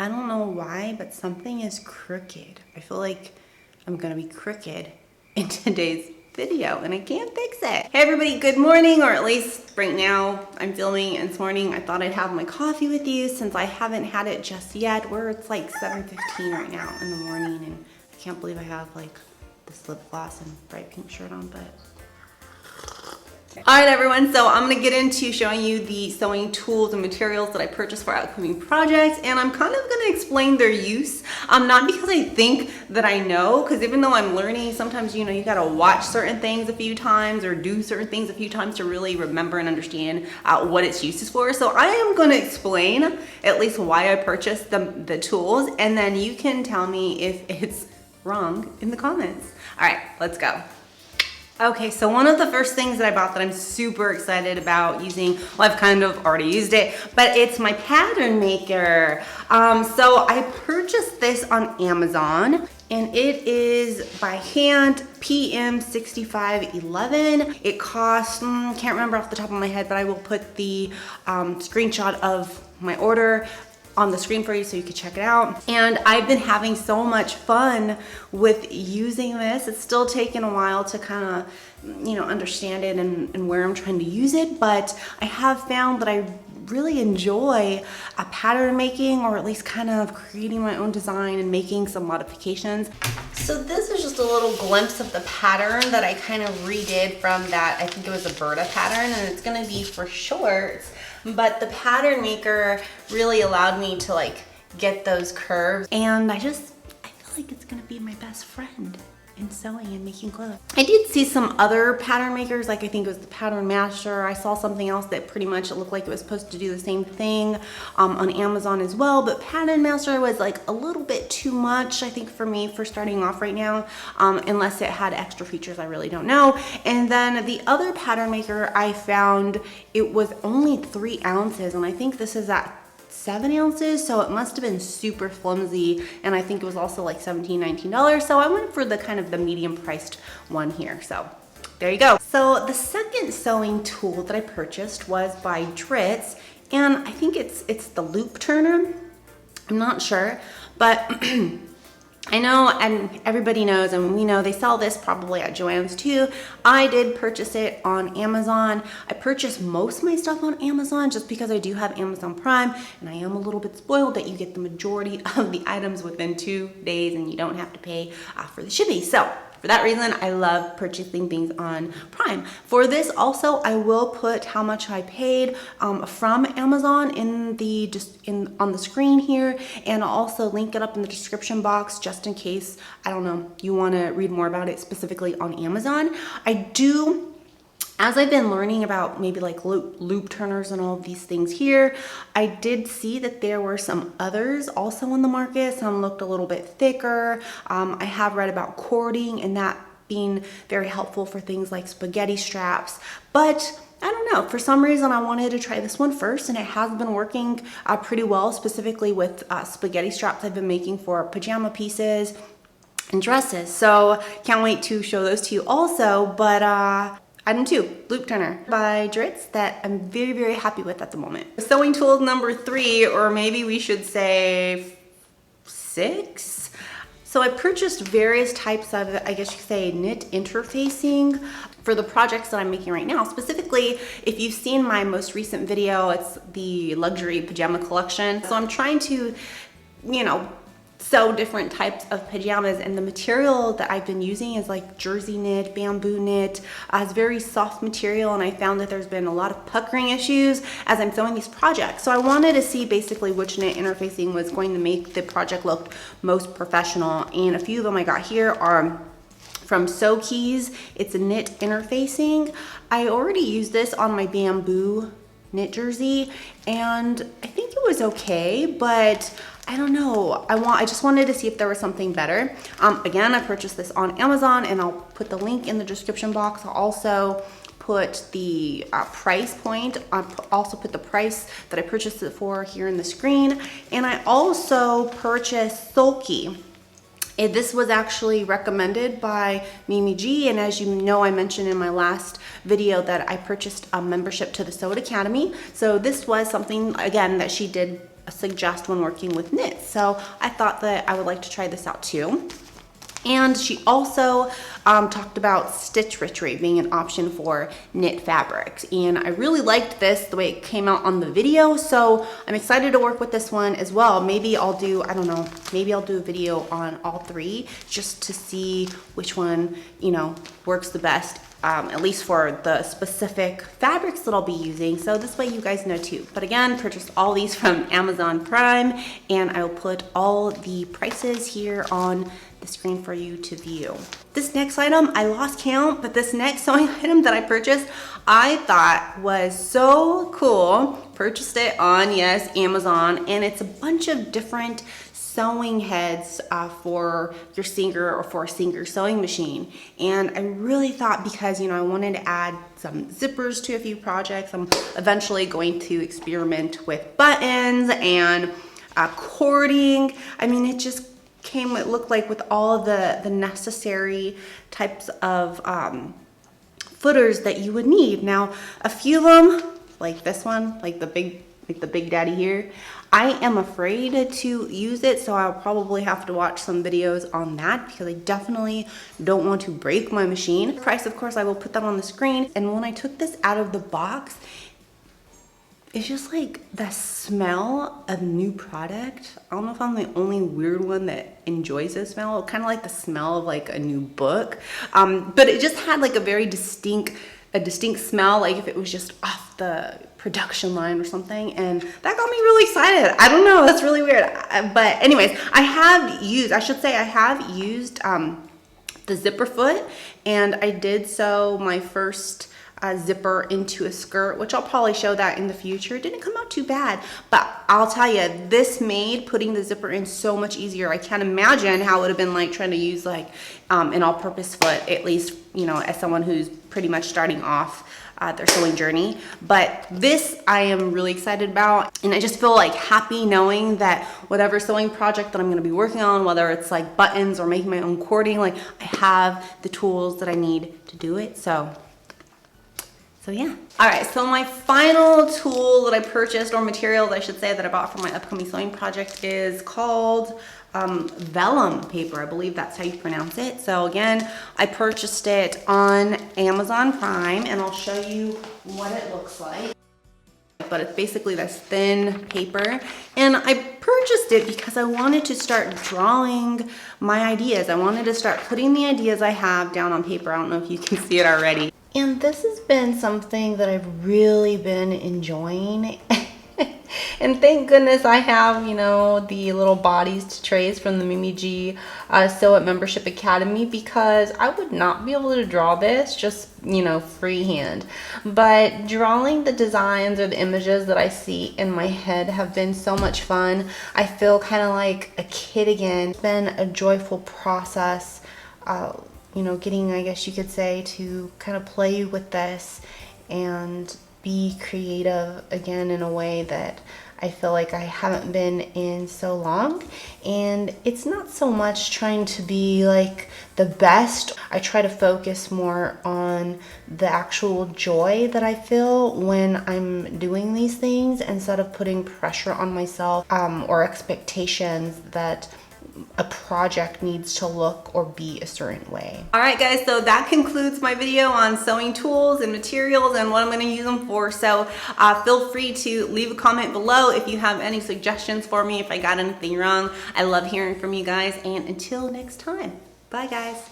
I don't know why, but something is crooked. I feel like I'm gonna be crooked in today's video and I can't fix it. Hey everybody, good morning, or at least right now I'm filming and this morning I thought I'd have my coffee with you since I haven't had it just yet. It's like 7:15 right now in the morning and I can't believe I have like this lip gloss and bright pink shirt on, but all right everyone, so I'm gonna get into showing you the sewing tools and materials that I purchased for upcoming projects, and I'm kind of gonna explain their use. Not because I think that I know, because even though I'm learning, sometimes you gotta watch certain things a few times or do certain things a few times to really remember and understand what its use is for. So I am gonna explain at least why I purchased the tools, and then you can tell me if it's wrong in the comments. All right, let's go. Okay, so one of the first things that I bought that I'm super excited about using, well, I've kind of already used it, but it's my pattern maker. So I purchased this on Amazon, and it is by hand PM6511. It cost, can't remember off the top of my head, but I will put the screenshot of my order on the screen for you so you can check it out. And I've been having so much fun with using this. It's still taken a while to kind of, understand it and where I'm trying to use it, but I have found that I really enjoy pattern making, or at least kind of creating my own design and making some modifications. So this is just a little glimpse of the pattern that I kind of redid from that, I think it was a Berta pattern, and it's gonna be for shorts. But the pattern maker really allowed me to like get those curves, and I feel like it's gonna be my best friend in sewing and making clothes. I did see some other pattern makers, like I think it was the Pattern Master. I saw something else that pretty much looked like it was supposed to do the same thing on Amazon as well, but Pattern Master was like a little bit too much, I think, for me for starting off right now, unless it had extra features, I really don't know. And then the other pattern maker I found, it was only 3 ounces, and I think this is at 7 ounces, so it must have been super flimsy, and I think it was also like $17, $19, so I went for the kind of the medium priced one here. So there you go. So the second sewing tool that I purchased was by Dritz, and I think it's the loop turner. I'm not sure, but I know, and everybody knows, and we know they sell this probably at Joann's too. I did purchase it on Amazon. I purchased most of my stuff on Amazon just because I do have Amazon Prime, and I am a little bit spoiled that you get the majority of the items within 2 days and you don't have to pay for the shipping. So for that reason, I love purchasing things on Prime. For this also, I will put how much I paid from Amazon on the screen here, and I'll also link it up in the description box just in case, I don't know, you want to read more about it specifically on Amazon. As I've been learning about maybe like loop turners and all of these things here, I did see that there were some others also in the market. Some looked a little bit thicker. I have read about cording and that being very helpful for things like spaghetti straps, but I don't know, for some reason I wanted to try this one first, and it has been working pretty well, specifically with spaghetti straps I've been making for pajama pieces and dresses. So can't wait to show those to you also, but item 2, loop turner by Dritz, that I'm very, very happy with at the moment. Sewing tool number 3, or maybe we should say 6. So I purchased various types of, I guess you could say, knit interfacing for the projects that I'm making right now. Specifically, if you've seen my most recent video, it's the luxury pajama collection. So I'm trying to, sew different types of pajamas, and the material that I've been using is like jersey knit, bamboo knit. It's very soft material, and I found that there's been a lot of puckering issues as I'm sewing these projects. So I wanted to see basically which knit interfacing was going to make the project look most professional, and a few of them I got here are from Sewkeys. It's a knit interfacing. I already used this on my bamboo knit jersey, and I think it was okay, but I don't know. I just wanted to see if there was something better. Again, I purchased this on Amazon, and I'll put the link in the description box. I'll also put the price point. I'll also put the price that I purchased it for here in the screen. And I also purchased Sulky. This was actually recommended by Mimi G, and as you know, I mentioned in my last video that I purchased a membership to the Sew Academy. So this was something, again, that she did suggest when working with knits. So I thought that I would like to try this out too. And she also talked about stitch Wichery being an option for knit fabrics. And I really liked this, the way it came out on the video. So I'm excited to work with this one as well. Maybe I'll do, I don't know, maybe I'll do a video on all three just to see which one, you know, works the best. At least for the specific fabrics that I'll be using. So this way you guys know too. But again, purchased all these from Amazon Prime, and I will put all the prices here on the screen for you to view. This next item, I lost count, but this next sewing item that I purchased, I thought was so cool. Purchased it on, yes, Amazon, and it's a bunch of different sewing heads for your Singer or for a Singer sewing machine. And I really thought, because, you know, I wanted to add some zippers to a few projects. I'm eventually going to experiment with buttons and cording. I mean, it just came, it looked like, with all the necessary types of footers that you would need. Now, a few of them, like this one, like the big daddy here, I am afraid to use it, so I'll probably have to watch some videos on that because I definitely don't want to break my machine. Price, of course, I will put that on the screen. And when I took this out of the box, it's just like the smell of new product. I don't know if I'm the only weird one that enjoys this smell. Kind of like the smell of like a new book, but it just had like a very distinct smell, like if it was just off the production line or something, and that got me really excited. I don't know, that's really weird. But anyways, I have used the zipper foot, and I did sew my first zipper into a skirt, which I'll probably show that in the future. It didn't come out too bad, but I'll tell you, this made putting the zipper in so much easier. I can't imagine how it would have been like trying to use like an all-purpose foot, at least, you know, as someone who's pretty much starting off their sewing journey. But this I am really excited about, and I just feel like happy knowing that whatever sewing project that I'm going to be working on, whether it's like buttons or making my own cording, like I have the tools that I need to do it. So yeah. All right, so my final tool that I purchased, or materials I should say, that I bought for my upcoming sewing project is called Vellum Paper. I believe that's how you pronounce it. So again, I purchased it on Amazon Prime, and I'll show you what it looks like. But it's basically this thin paper, and I purchased it because I wanted to start drawing my ideas. I wanted to start putting the ideas I have down on paper. I don't know if you can see it already. And this has been something that I've really been enjoying. And thank goodness I have, you know, the little bodies to trace from the Mimi G Sew It Membership Academy, because I would not be able to draw this just, you know, freehand. But drawing the designs or the images that I see in my head have been so much fun. I feel kind of like a kid again. It's been a joyful process, you know, getting, I guess you could say, to kind of play with this and be creative again in a way that I feel like I haven't been in so long. And it's not so much trying to be like the best. I try to focus more on the actual joy that I feel when I'm doing these things, instead of putting pressure on myself or expectations that a project needs to look or be a certain way. All right guys, so that concludes my video on sewing tools and materials and what I'm going to use them for. So feel free to leave a comment below if you have any suggestions for me, if I got anything wrong. I love hearing from you guys, and until next time, bye guys.